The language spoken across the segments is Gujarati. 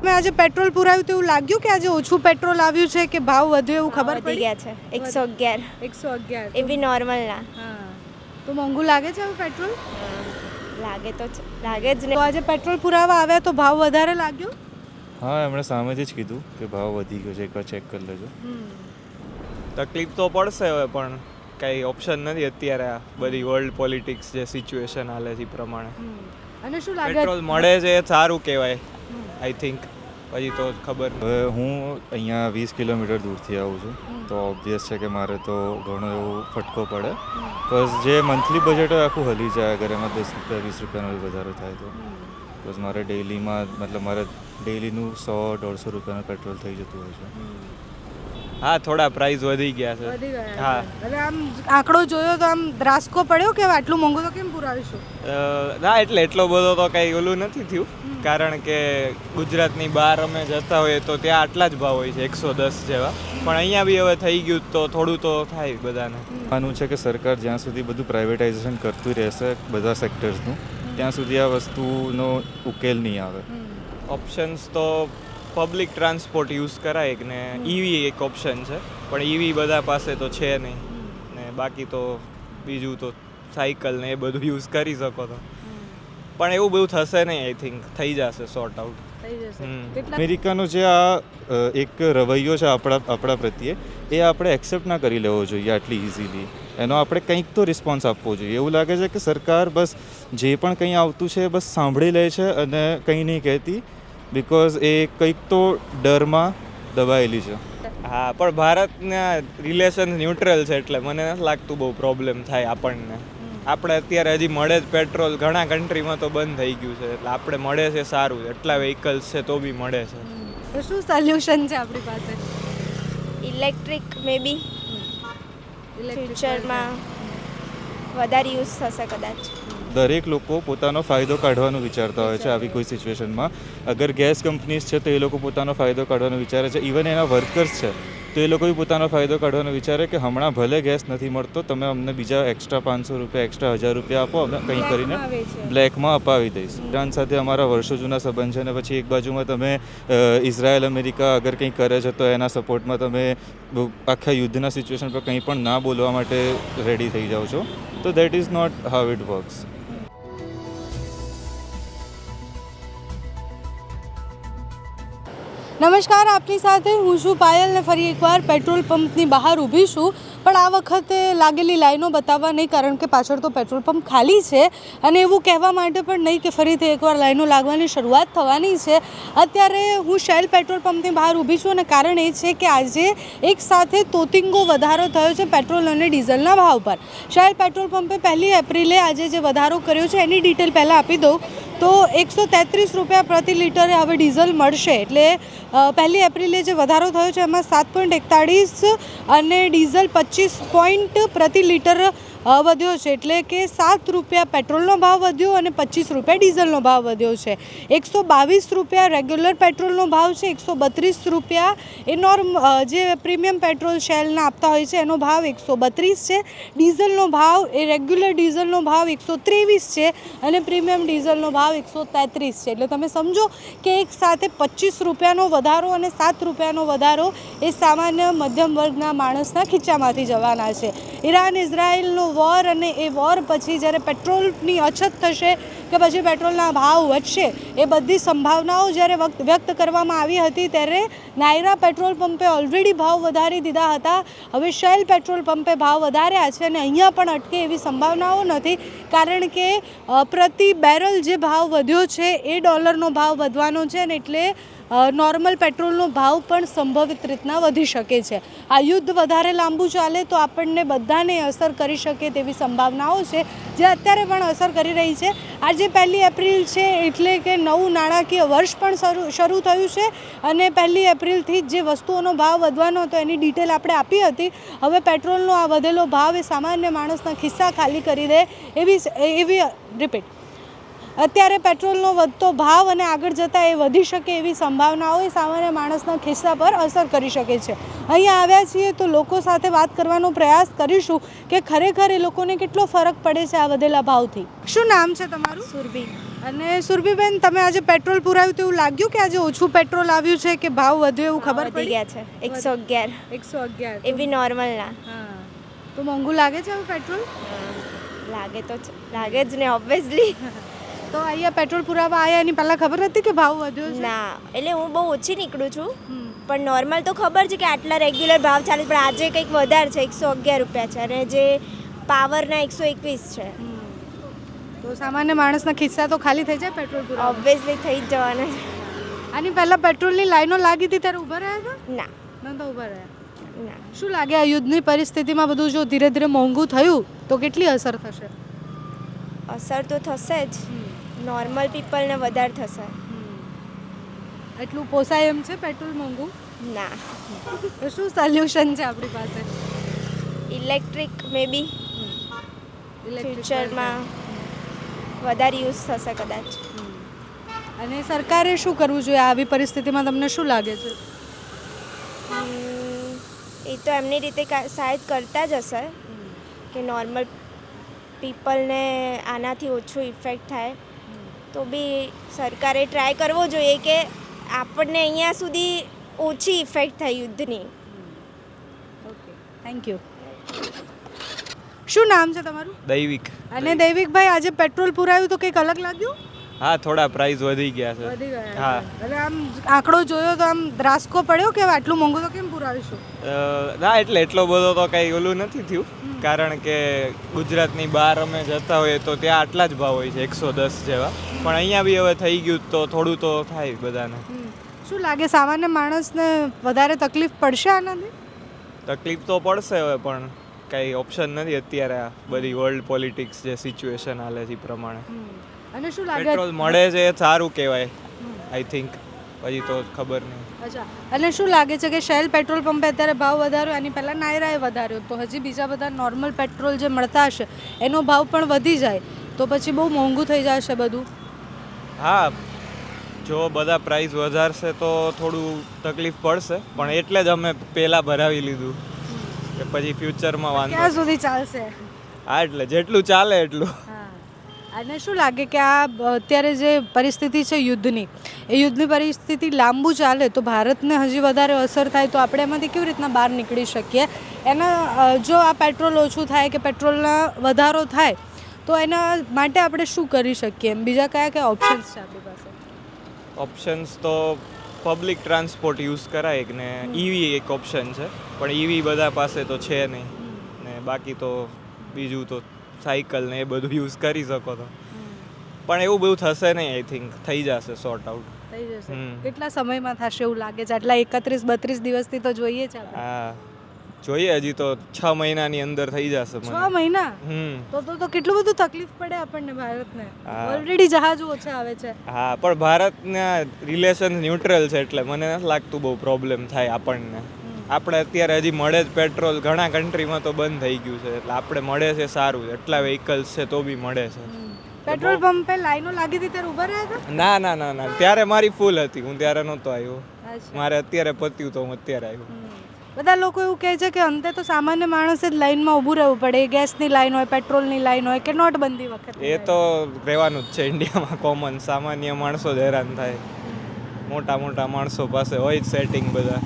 મેં આજે પેટ્રોલ પુરાવ્યું તો એવું લાગ્યું કે આજે ઓછું પેટ્રોલ આવ્યું છે કે ભાવ વધ્યો એવું ખબર વધી ગયા છે 111 111 એ બી નોર્મલ ના હા તો મોંઘું લાગે છે હવે પેટ્રોલ લાગે તો લાગે જ તો ને આજે પેટ્રોલ પુરાવા આવ્યા તો ભાવ વધારે લાગ્યો હા એમણે સામેથી જ કીધું કે ભાવ વધી ગયો છે, એકવાર ચેક કરી લેજો. તકલીફ તો પડશે હવે, પણ કંઈ ઓપ્શન નથી અત્યારે. આ બધી વર્લ્ડ પોલિટિક્સ જે સિચ્યુએશન હાલે છે એ પ્રમાણે અને શું લાગે પેટ્રોલ મળે છે એ સારું કહેવાય. આઈ થિંક પછી તો ખબર નહીં. હવે હું અહીંયા 20 કિલોમીટર દૂરથી આવું છું, તો ઓબ્વિયસ છે કે મારે તો ઘણો એવો ફટકો પડે. બિકોઝ જે મંથલી બજેટ હોય આખું હલી જાય અગર એમાં 10 રૂપિયા 20 રૂપિયાનો વધારો થાય તો. બિકોઝ મારે ડેઈલીમાં મતલબ મારે ડેઈલીનું 100-150 રૂપિયાનું પેટ્રોલ થઈ જતું હોય છે. હા, થોડા પ્રાઇસ વધી ગયા છે. વધી ગયા હા. હવે આમ આંકડો જોયો તો આમ દ્રાસકો પડ્યો કે આટલું મોંઘું તો કેમ પુરાવીશું ના, એટલે એટલો બધો તો કંઈ ઓલું નથી થયું, કારણ કે ગુજરાતની બહાર અમે જતા હોઈએ તો ત્યાં આટલા જ ભાવ હોય છે 110 જેવા. પણ અહીંયા બી હવે થઈ ગયું તો થોડું તો થાય બધાને. માનવું છે કે સરકાર જ્યાં સુધી બધું પ્રાઇવેટાઇઝેશન કરતું રહેશે બધા સેક્ટર્સનું, ત્યાં સુધી આ વસ્તુનો ઉકેલ નહીં આવે. ઓપ્શન્સ તો પબ્લિક ટ્રાન્સપોર્ટ યુઝ કરાય ને ઈવી એક ઓપ્શન છે, પણ ઈવી બધા પાસે તો છે નહીં, ને બાકી તો બીજું તો સાયકલ ને એ બધું યુઝ કરી શકો તો. પણ એવું બધું થશે નહીં. આઈ થિંક થઈ જશે સોર્ટ આઉટ. થઈ જશે હમ. કેટલા અમેરિકાનો જે આ એક રવૈયો છે આપણા પ્રત્યે, એ આપણે એક્સેપ્ટ ના કરી લેવો જોઈએ આટલી ઇઝીલી. એનો આપણે કંઈક તો રિસ્પોન્સ આપવો જોઈએ. એવું લાગે છે કે સરકાર બસ જે પણ કંઈ આવતું છે બસ સાંભળી લે છે અને કંઈ નહીં કહેતી, બિકોઝ એ કંઈક તો ડરમાં દબાયેલી છે. હા, પણ ભારતના રિલેશન ન્યુટ્રલ છે એટલે મને નથી લાગતું બહુ પ્રોબ્લેમ થાય આપણને. આપણે અત્યારે હજી મળે જ પેટ્રોલ, ઘણા કન્ટ્રીમાં તો બંધ થઈ ગયું છે, એટલે આપણે મળે છે સારું. એટલા વ્હીકલ્સ છે તો બી મળે છે. તો શું સોલ્યુશન છે આપણી પાસે ઇલેક્ટ્રિક મે બી ફ્યુચરમાં વધારે યુઝ થશે કદાચ. દરેક લોકો પોતાનો ફાયદો કાઢવાનું વિચારતા હોય છે આવી કોઈ સિચ્યુએશનમાં. અગર ગેસ કંપનીઝ છે તો એ લોકો પોતાનો ફાયદો કાઢવાનો વિચારે છે. ઇવન એના વર્કર્સ છે તો એ લોકો બી પોતાનો ફાયદો કાઢવાનો વિચારે કે હમણાં ભલે ગેસ નથી મળતો, તમે અમને બીજા એક્સ્ટ્રા 500 રૂપિયા એક્સ્ટ્રા 1000 રૂપિયા આપો, અમે કંઈ કરીને બ્લેકમાં અપાવી દઈશ. ઈરાન સાથે અમારા વર્ષો જૂના સંબંધ છે, અને પછી એક બાજુમાં તમે ઇઝરાયલ અમેરિકા અગર કંઈ કરે છે તો એના સપોર્ટમાં તમે આખા યુદ્ધના સિચ્યુએશન પર કંઈ પણ ના બોલવા માટે રેડી થઈ જાઓ છો. તો that is not how it works. નમસ્કાર, આપની સાથે હું છું પાયલ ને ફરી એકવાર પેટ્રોલ પંપની બહાર ઊભી છું. પણ આ વખતે લાગેલી લાઈનો બતાવવા નહીં, કારણ કે પાછળ તો પેટ્રોલ પંપ ખાલી છે, અને એવું કહેવા માટે પણ નહીં કે ફરીથી એકવાર લાઈનો લાગવાની શરૂઆત થવાની છે. અત્યારે હું શેલ પેટ્રોલ પંપની બહાર ઊભી છું, અને કારણ એ છે કે આજે એક સાથે તોતિંગો વધારો થયો છે પેટ્રોલ અને ડીઝલના ભાવ પર. શેલ પેટ્રોલ પંપે 1 એપ્રિલે આજે જે વધારો કર્યો છે એની ડિટેલ પહેલાં આપી દઉં તો 133 રૂપિયા પ્રતિ લીટરે હવે ડીઝલ મળશે. એટલે 1 એપ્રિલે જે વધારો થયો છે એમાં 7.41 અને ડીઝલ 25 પ્રતિ લીટર વધ્યો છે. એટલે કે 7 રૂપિયા પેટ્રોલનો ભાવ વધ્યો અને 25 રૂપિયા ડીઝલનો ભાવ વધ્યો છે. 122 રૂપિયા રેગ્યુલર પેટ્રોલનો ભાવ છે, 132 રૂપિયા એ જે પ્રીમિયમ પેટ્રોલ શેલના આપતા હોય છે એનો ભાવ 132 છે. ડીઝલનો ભાવ એ રેગ્યુલર ડીઝલનો ભાવ 123 છે અને પ્રીમિયમ ડીઝલનો ભાવ 133 છે. એટલે તમે સમજો કે એક સાથે 25 રૂપિયાનો વધારો અને 7 રૂપિયાનો વધારો એ સામાન્ય મધ્યમ વર્ગના માણસના ખીચામાંથી જવાના છે. ઈરાન ઇઝરાયલનો વોર, અને એ વોર પછી જ્યારે પેટ્રોલની અછત થશે કે પછી પેટ્રોલના ભાવ વધશે, એ બધી સંભાવનાઓ જ્યારે વ્યક્ત કરવામાં આવી હતી ત્યારે નાયરા પેટ્રોલ પંપે ઓલરેડી ભાવ વધારી દીધા હતા. હવે શેલ પેટ્રોલ પંપે ભાવ વધાર્યા છે, અને અહીંયા પણ અટકે એવી સંભાવનાઓ નથી, કારણ કે પ્રતિ બેરલ જે ભાવ વધ્યો છે એ ડોલરનો ભાવ વધવાનો છે, અને એટલે નોર્મલ પેટ્રોલનો ભાવ પણ સંભવિત રીતના વધી શકે છે. આ યુદ્ધ વધારે લાંબુ ચાલે તો આપણને બધાને અસર કરી શકે તેવી સંભાવનાઓ છે, જે અત્યારે પણ અસર કરી રહી છે. આજે 1 એપ્રિલ છે એટલે કે નવું નાણાકીય વર્ષ પણ શરૂ થયું છે, અને 1 એપ્રિલથી જ જે વસ્તુઓનો ભાવ વધવાનો હતો એની ડિટેલ આપણે આપી હતી. હવે પેટ્રોલનો આ વધેલો ભાવ એ સામાન્ય માણસના ખિસ્સા ખાલી કરી દે એવી રિપીટ અત્યારે પેટ્રોલનો વધતો ભાવ અને આગળ જતાં એ વધી શકે એવી સંભાવનાઓ એ સામાન્ય માણસના ખિસ્સા પર અસર કરી શકે છે. અહીંયા આવ્યા છીએ તો લોકો સાથે વાત કરવાનો પ્રયાસ કરીશું કે ખરેખર એ લોકોને કેટલો ફરક પડે છે આ વધેલા ભાવથી. શું નામ છે તમારું? સુરભી. અને સુરભીબેન, તમે આજે પેટ્રોલ પુરાવ્યું તો એવું લાગ્યું કે આજે ઓછું પેટ્રોલ આવ્યું છે કે ભાવ વધ્યો એવું ખબર વધી પડી? ગયા છે 111 111 એ બી નોર્મલ ના હા, તો મોંઘું લાગે છે હવે પેટ્રોલ? લાગે તો લાગે જ ને ઓબ્વિયસલી. તો અહીંયા પેટ્રોલ પુરાવા આવ્યા એની પહેલાં ખબર હતી કે ભાવ વધ્યો છે? ના, એટલે હું બહુ ઓછી નીકળું છું, હમ. પણ નોર્મલ તો ખબર છે કે આટલા રેગ્યુલર ભાવ ચાલે છે, પણ આજે કંઈક વધારે છે, 111 રૂપિયા છે અને જે પાવરના 121 છે. તો સામાન્ય માણસના ખિસ્સા તો ખાલી થઈ જાય પેટ્રોલ પુરાવા? ઓબ્વિયસલી થઈ જ જવાના છે. આની પહેલાં પેટ્રોલની લાઈનો લાગી હતી ત્યારે ઊભા રહ્યા હતા? ના નહોતા ઊભા રહ્યા. ના, શું લાગે આ યુદ્ધની પરિસ્થિતિમાં બધું જો ધીરે ધીરે મોંઘું થયું તો કેટલી અસર થશે? અસર તો થશે જ, નોર્મલ પીપલને વધારે થશે. એટલું પોસાય એમ છે પેટ્રોલ મોંઘું? ના, તો શું સોલ્યુશન છે આપણી પાસે? ઇલેક્ટ્રિક મે બી ફ્યુચરમાં વધારે યુઝ થશે કદાચ. અને સરકારે શું કરવું જોઈએ આવી પરિસ્થિતિમાં, તમને શું લાગે છે? એ તો એમની રીતે શાયદ કરતા જ હશે કે નોર્મલ પીપલને આનાથી ઓછું ઇફેક્ટ થાય, તો બી સરકારે ટ્રાય કરવો જોઈએ કે આપણને અહીંયા સુધી ઓછી ઇફેક્ટ થાય યુદ્ધની. Okay, thank you. શું નામ છે તમારું? દૈવિક. અને દૈવિકભાઈ, આજે પેટ્રોલ પુરાયું તો કંઈક અલગ લાગ્યું? હા, થોડા પ્રાઇસ વધી ગયા છે. વધી ગયા? હા. એટલે આમ આંકડો જોયો તો આમ દ્રાસકો પડ્યો કે આટલું મોંઘું તો કેમ પુરાવીશું? ના, એટલે એટલો બધો તો કંઈ ઓલું નથી થયું, કારણ કે ગુજરાતની બહાર અમે જતા હોઈએ તો ત્યાં આટલા જ ભાવ હોય છે, 110 જેવા. પણ અહીંયા બી હવે થઈ ગયું તો થોડું તો થાય બધાને. શું લાગે સામાન્ય માણસને વધારે તકલીફ પડશે આનાથી? તકલીફ તો પડશે હવે, પણ કંઈ ઓપ્શન નથી અત્યારે. આ બધી વર્લ્ડ પોલિટિક્સ જે સિચ્યુએશન હાલે છે એ પ્રમાણે અને શું લાગે? પેટ્રોલ મળે છે એ સારું કહેવાય, આઈ થિંક. પછી તો ખબર નહીં. અચ્છા, અને શું લાગે છે કે શેલ પેટ્રોલ પંપે અત્યારે ભાવ વધાર્યો, એની પહેલાં નાયરાએ વધાર્યો, તો હજી બીજા બધા નોર્મલ પેટ્રોલ જે મળતા હશે એનો ભાવ પણ વધી જાય તો પછી બહુ મોંઘું થઈ જશે બધું. હા, જો બધા પ્રાઇસ વધારશે તો થોડું તકલીફ પડશે, પણ એટલે જ અમે પહેલાં ભરાવી લીધું કે પછી ફ્યુચરમાં વાંધો. ક્યાં સુધી ચાલશે? હા, એટલે જેટલું ચાલે એટલું. અને શું લાગે કે આ અત્યારે જે પરિસ્થિતિ છે યુદ્ધની, એ યુદ્ધની પરિસ્થિતિ લાંબુ ચાલે તો ભારતને હજી વધારે અસર થાય તો આપણે એમાંથી કેવી રીતના બહાર નીકળી શકીએ? એના જો આ પેટ્રોલ ઓછું થાય કે પેટ્રોલના વધારો થાય તો એના માટે આપણે શું કરી શકીએ? એમ બીજા કયા કયા ઓપ્શન્સ છે આપણી પાસે? ઓપ્શન્સ તો પબ્લિક ટ્રાન્સપોર્ટ યુઝ કરાય ને ઈવી એક ઓપ્શન છે, પણ ઈવી બધા પાસે તો છે નહીં, ને બાકી તો બીજું તો સાયકલ ને એ બધું યુઝ કરી શકો તો. પણ એવું બધું થશે નહીં, આઈ થિંક થઈ જશે સોર્ટ આઉટ. થઈ જશે? કેટલા સમયમાં થશે એવું લાગે છે? આટલા 31-32 દિવસથી તો જોઈએ છે આપણે. હા, જોઈએ, હજી તો 6 મહિનાની અંદર થઈ જશે. 6 મહિના? તો કેટલું બધું તકલીફ પડે આપણને ભારતને. ઓલરેડી જહાજો ઓછા આવે છે. હા, પણ ભારતના રિલેશન ન્યુટ્રલ છે એટલે મને નથી લાગતું બહુ પ્રોબ્લેમ થાય આપણને. આપણે અત્યારે હજી મળે જ પેટ્રોલ, ઘણા કન્ટ્રીમાં તો બંધ થઈ ગયું છે, એટલે આપણે મળે છે સારું, એટલા વ્હીકલ્સ છે તો બી મળે છે. પેટ્રોલ પંપે લાઈનો લાગી હતી ત્યારે ઊભા રહ્યા હતા? ના ના ના ના, ત્યારે મારી ફૂલ હતી, હું ત્યારે નહોતો આવ્યો. મારે અત્યારે પત્યું તો હું અત્યારે આવ્યો. બધા લોકો એવું કહે છે કે અંતે તો સામાન્ય માણસે જ લાઈનમાં ઊભું રહેવું પડે, ગેસની લાઈન હોય, પેટ્રોલની લાઈન હોય કે નોટબંધી વખતે. એ તો રહેવાનું જ છે ઇન્ડિયામાં કોમન. સામાન્ય માણસો જ હેરાન થાય, મોટા મોટા માણસો પાસે હોય જ સેટિંગ બધા,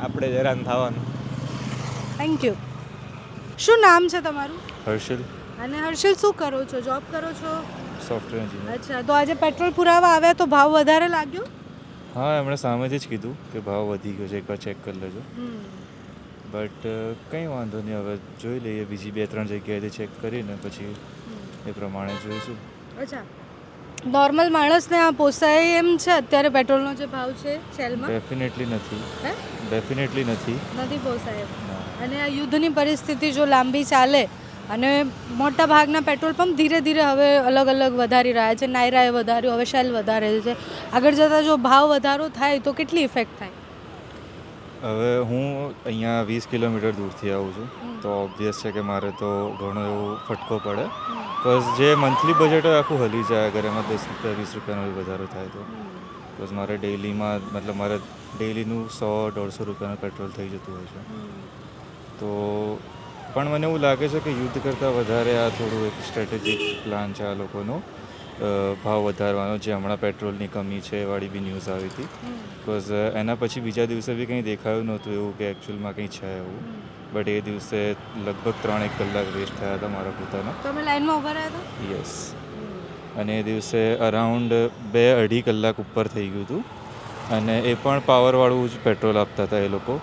આપણે જ હેરાન થવાનું. Thank you. શું નામ છે તમારું? હર્ષલ. અને હર્ષલ, શું કરો છો? જોબ કરો છો? Software engineer. અચ્છા, તો આજે પેટ્રોલ પુરાવા આવ્યા તો ભાવ વધારે લાગ્યો? હા, એમણે સામેથી જ કીધું કે ભાવ વધી ગયો છે, એકવાર ચેક કરી લેજો. બટ કંઈ વાંધો નહીં, હવે જોઈ લઈએ, બીજી 2-3 જગ્યાએથી ચેક કરીને પછી એ પ્રમાણે જોઈશું. અચ્છા, નોર્મલ માણસને આ પોસાય એમ છે અત્યારે પેટ્રોલનો જે ભાવ છે શેલમાં? ડેફિનેટલી નથી. હે? ડેફિનેટલી નથી. નથી પોસાય. અને આ યુદ્ધની પરિસ્થિતિ જો લાંબી ચાલે અને મોટા ભાગના પેટ્રોલ પંપ ધીરે ધીરે હવે અલગ અલગ વધારી રહ્યા છે, નાયરાએ વધાર્યું, હવે શેલ વધારે છે, આગળ જતાં જો ભાવ વધારો થાય તો કેટલી ઇફેક્ટ થાય? હવે હું અહીંયા 20 કિલોમીટર દૂરથી આવું છું, તો ઓબ્વિયસ છે કે મારે તો ઘણો એવો ફટકો પડે, બિકોઝ જે મંથલી બજેટ હોય આખું હલી જાય અગર એમાં 10 રૂપિયા 20 રૂપિયાનો વધારો થાય તો. બિકોઝ મારે ડેઈલીમાં, મતલબ મારે ડેઈલીનું 100-150 રૂપિયાનું પેટ્રોલ થઈ જતું હોય છે. તો પણ મને એવું લાગે છે કે યુદ્ધ કરતાં વધારે આ થોડું એક સ્ટ્રેટેજિક પ્લાન છે આ લોકોનો. ભાવ વધારવાનો, જે હમણાં પેટ્રોલની કમી છે એ વાળી બી ન્યૂઝ આવી હતી. બિકોઝ એના પછી બીજા દિવસે બી કંઈ દેખાયું નહોતું એવું કે એકચ્યુઅલમાં કંઈ છે એવું. બટ એ દિવસે લગભગ 3-1 કલાક વેસ્ટ થયા હતા મારા પોતાના. તમે લાઈનમાં ઊભા રહ્યા હતા? યસ. અને એ દિવસે અરાઉન્ડ 2-2.5 કલાક ઉપર થઈ ગયું હતું. અને એ પણ પાવરવાળું જ પેટ્રોલ આપતા હતા એ લોકો,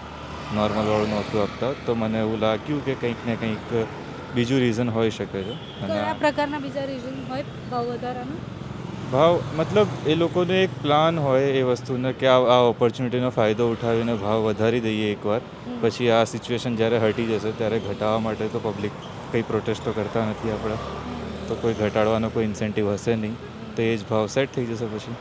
નોર્મલવાળું નહોતું આપતા. તો મને એવું લાગ્યું કે કંઈક ને કંઈક બીજું રીઝન હોઈ શકે છે. અને કયા પ્રકારના બીજા રીઝન હોય ભાવ વધારાનો? ભાવ મતલબ એ લોકોનો એક પ્લાન હોય એ વસ્તુને કે આ ઓપોર્ચ્યુનિટીનો ફાયદો ઉઠાવીને ભાવ વધારી દઈએ એકવાર, પછી આ સિચ્યુએશન જ્યારે હટી જશે ત્યારે ઘટાડવા માટે તો પબ્લિક કંઈ પ્રોટેસ્ટ તો કરતા નથી આપણે, તો કોઈ ઘટાડવાનો કોઈ ઇન્સેન્ટિવ હશે નહીં, તો એ જ ભાવ સેટ થઈ જશે પછી.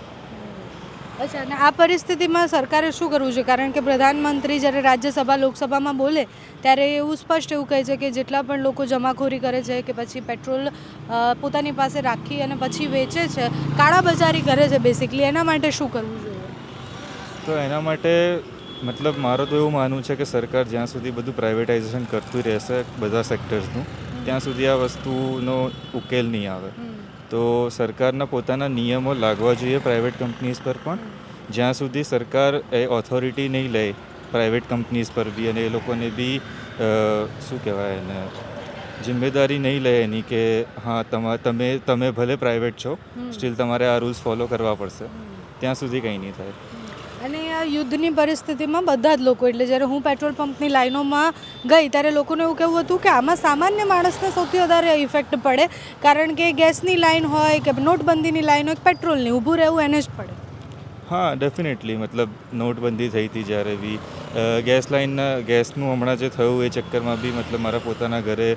અચ્છા, અને આ પરિસ્થિતિમાં સરકારે શું કરવું છે? કારણ કે પ્રધાનમંત્રી જ્યારે રાજ્યસભા લોકસભામાં બોલે ત્યારે એવું સ્પષ્ટ એવું કહે છે કે જેટલા પણ લોકો જમાખોરી કરે છે કે પછી પેટ્રોલ પોતાની પાસે રાખી અને પછી વેચે છે, કાળાબજારી કરે છે બેસિકલી, એના માટે શું કરવું જોઈએ? તો એના માટે મતલબ મારો તો એવું માનવું છે કે સરકાર જ્યાં સુધી બધું પ્રાઇવેટાઇઝેશન કરતું રહેશે બધા સેક્ટર્સનું, ત્યાં સુધી આ વસ્તુનો ઉકેલ નહીં આવે. તો સરકારના પોતાના નિયમો લાગવા જોઈએ પ્રાઇવેટ કંપનીઝ પર પણ. જ્યાં સુધી સરકાર એ ઓથોરિટી નહીં લે પ્રાઇવેટ કંપનીઝ પર બી, અને એ લોકોને બી શું કહેવાય એને જિમ્મેદારી નહીં લે એની કે હા તમે ભલે પ્રાઇવેટ છો, સ્ટીલ તમારે આ રૂલ્સ ફોલો કરવા પડશે, ત્યાં સુધી કંઈ નહીં થાય. અને આ યુદ્ધની પરિસ્થિતિમાં બધા જ લોકો, એટલે જ્યારે હું પેટ્રોલ પંપની લાઈનોમાં ગઈ ત્યારે લોકોને એવું કહેવું હતું કે આમાં સામાન્ય માણસને સૌથી વધારે ઇફેક્ટ પડે, કારણ કે ગેસની લાઈન હોય કે નોટબંધીની લાઈન હોય, પેટ્રોલની ઊભું રહેવું એને જ પડે. હા, ડેફિનેટલી. મતલબ નોટબંધી થઈ હતી જ્યારે બી ગેસનું હમણાં જે થયું એ ચક્કરમાં બી મતલબ મારા પોતાના ઘરે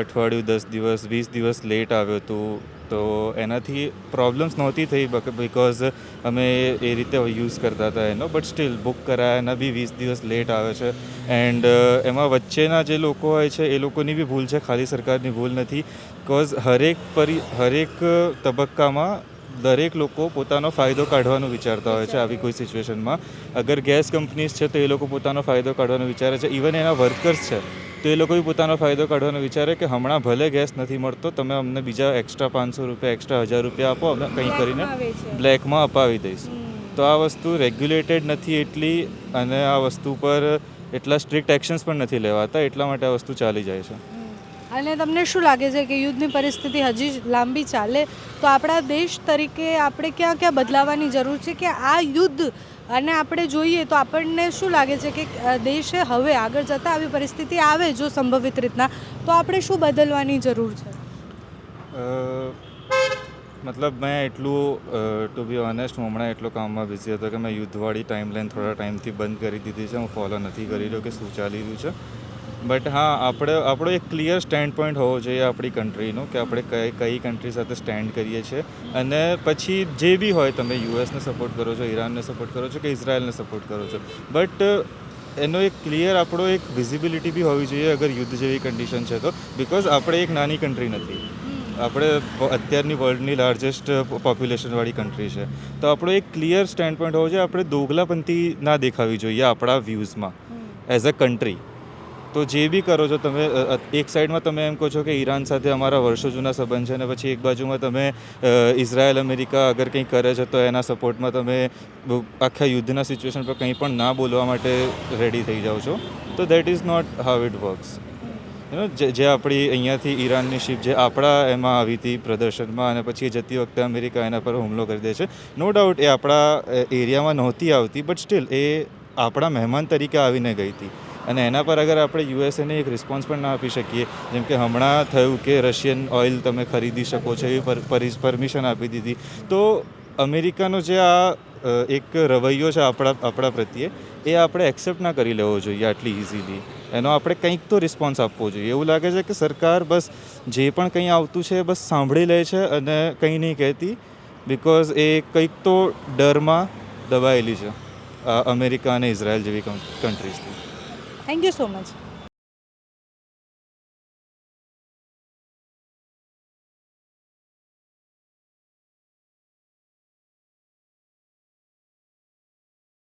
અઠવાડિયું 10 દિવસ 20 દિવસ લેટ આવ્યું હતું. તો એનાથી પ્રોબ્લેમ્સ નહોતી થઈ બિકોઝ અમે એ રીતે યુઝ કરતા હતા એનો, બટ સ્ટીલ બુક કરાયા એના બી 20 દિવસ લેટ આવે છે. એન્ડ એમાં વચ્ચેના જે લોકો હોય છે એ લોકોની બી ભૂલ છે, ખાલી સરકારની ભૂલ નથી. બિકોઝ હરેક તબક્કામાં દરેક લોકો પોતાનો ફાયદો કાઢવાનું વિચારતા હોય છે આવી કોઈ સિચ્યુએશનમાં. અગર ગેસ કંપનીઝ છે તો એ લોકો પોતાનો ફાયદો કાઢવાનો વિચારે છે. ઇવન એના વર્કર્સ છે તો એ લોકો બી પોતાનો ફાયદો કાઢવાનો વિચારે કે હમણાં ભલે ગેસ નથી મળતો, તમે અમને બીજા એક્સ્ટ્રા 500 રૂપિયા એક્સ્ટ્રા 1000 રૂપિયા આપો, અમે કંઈ કરીને બ્લેકમાં અપાવી દઈશું. તો આ વસ્તુ રેગ્યુલેટેડ નથી એટલી, અને આ વસ્તુ પર એટલા સ્ટ્રિક્ટ એક્શન્સ પણ નથી લેવાતા, એટલા માટે આ વસ્તુ ચાલી જાય છે. અને તમને શું લાગે છે કે યુદ્ધની પરિસ્થિતિ હજી લાંબી ચાલે તો આપણા દેશ તરીકે આપણે ક્યાં ક્યાં બદલાવાની જરૂર છે કે આ યુદ્ધ અને આપણે જોઈએ તો આપણને શું લાગે છે કે દેશે હવે આગળ જતાં આવી પરિસ્થિતિ આવે જો સંભવિત રીતના, તો આપણે શું બદલવાની જરૂર છે? મતલબ મેં એટલું ટુ બી ઓનેસ્ટ હું હમણાં એટલો કામમાં બિઝી હતો કે મેં યુદ્ધવાળી ટાઈમલાઈન થોડા ટાઈમથી બંધ કરી દીધી છે. હું ફોલો નથી કરી રહ્યો કે શું ચાલી રહ્યું છે. બટ હા, આપણો એક ક્લિયર સ્ટેન્ડ પોઈન્ટ હોવો જોઈએ આપણી કન્ટ્રીનો, કે આપણે કઈ કન્ટ્રી સાથે સ્ટેન્ડ કરીએ છીએ. અને પછી જે બી હોય, તમે યુએસને સપોર્ટ કરો છો, ઈરાનને સપોર્ટ કરો છો કે ઇઝરાયલને સપોર્ટ કરો છો, બટ એનો એક ક્લિયર આપણો એક વિઝિબિલિટી બી હોવી જોઈએ અગર યુદ્ધ જેવી કન્ડિશન છે તો. બિકોઝ આપણે એક નાની કન્ટ્રી નથી, આપણે અત્યારની વર્લ્ડની લાર્જેસ્ટ પોપ્યુલેશનવાળી કન્ટ્રી છે. તો આપણો એક ક્લિયર સ્ટેન્ડ પોઈન્ટ હોવો જોઈએ. આપણે દોગલાપંથી ના દેખાવી જોઈએ આપણા વ્યૂઝમાં એઝ અ કન્ટ્રી. તો જે બી કરો છો તમે, એક સાઈડમાં તમે એમ કહો છો કે ઈરાન સાથે અમારા વર્ષો જૂના સંબંધ છે, અને પછી એક બાજુમાં તમે ઇઝરાયલ અમેરિકા અગર કંઈ કરે છે તો એના સપોર્ટમાં તમે આખા યુદ્ધના સિચ્યુએશન પર કંઈ પણ ના બોલવા માટે રેડી થઈ જાઓ છો. તો that is not how it works. જે આપણી અહીંયાથી ઈરાનની શિપ જે આપણા એમાં આવી હતી પ્રદર્શનમાં, અને પછી જતી વખતે અમેરિકા એના પર હુમલો કરી દે છે. નો ડાઉટ એ આપણા એરિયામાં નહોતી આવતી, બટ સ્ટીલ એ આપણા મહેમાન તરીકે આવીને ગઈ હતી. અને એના પર અગર આપણે યુએસએને એક રિસ્પોન્સ પણ ના આપી શકીએ, જેમ કે હમણાં થયું કે રશિયન ઓઇલ તમે ખરીદી શકો છો એવી પરમિશન આપી દીધી, તો અમેરિકાનો જે આ એક રવૈયો છે આપણા પ્રત્યે, એ આપણે એક્સેપ્ટ ના કરી લેવો જોઈએ આટલી ઇઝીલી. એનો આપણે કંઈક તો રિસ્પોન્સ આપવો જોઈએ. એવું લાગે છે કે સરકાર બસ જે પણ કંઈ આવતું છે બસ સાંભળી લે છે અને કંઈ નહીં કહેતી, બિકોઝ એ કંઈક તો ડરમાં દબાયેલી છે અમેરિકા અને ઇઝરાયલ જેવી કન્ટ્રીઝથી. Thank you so much.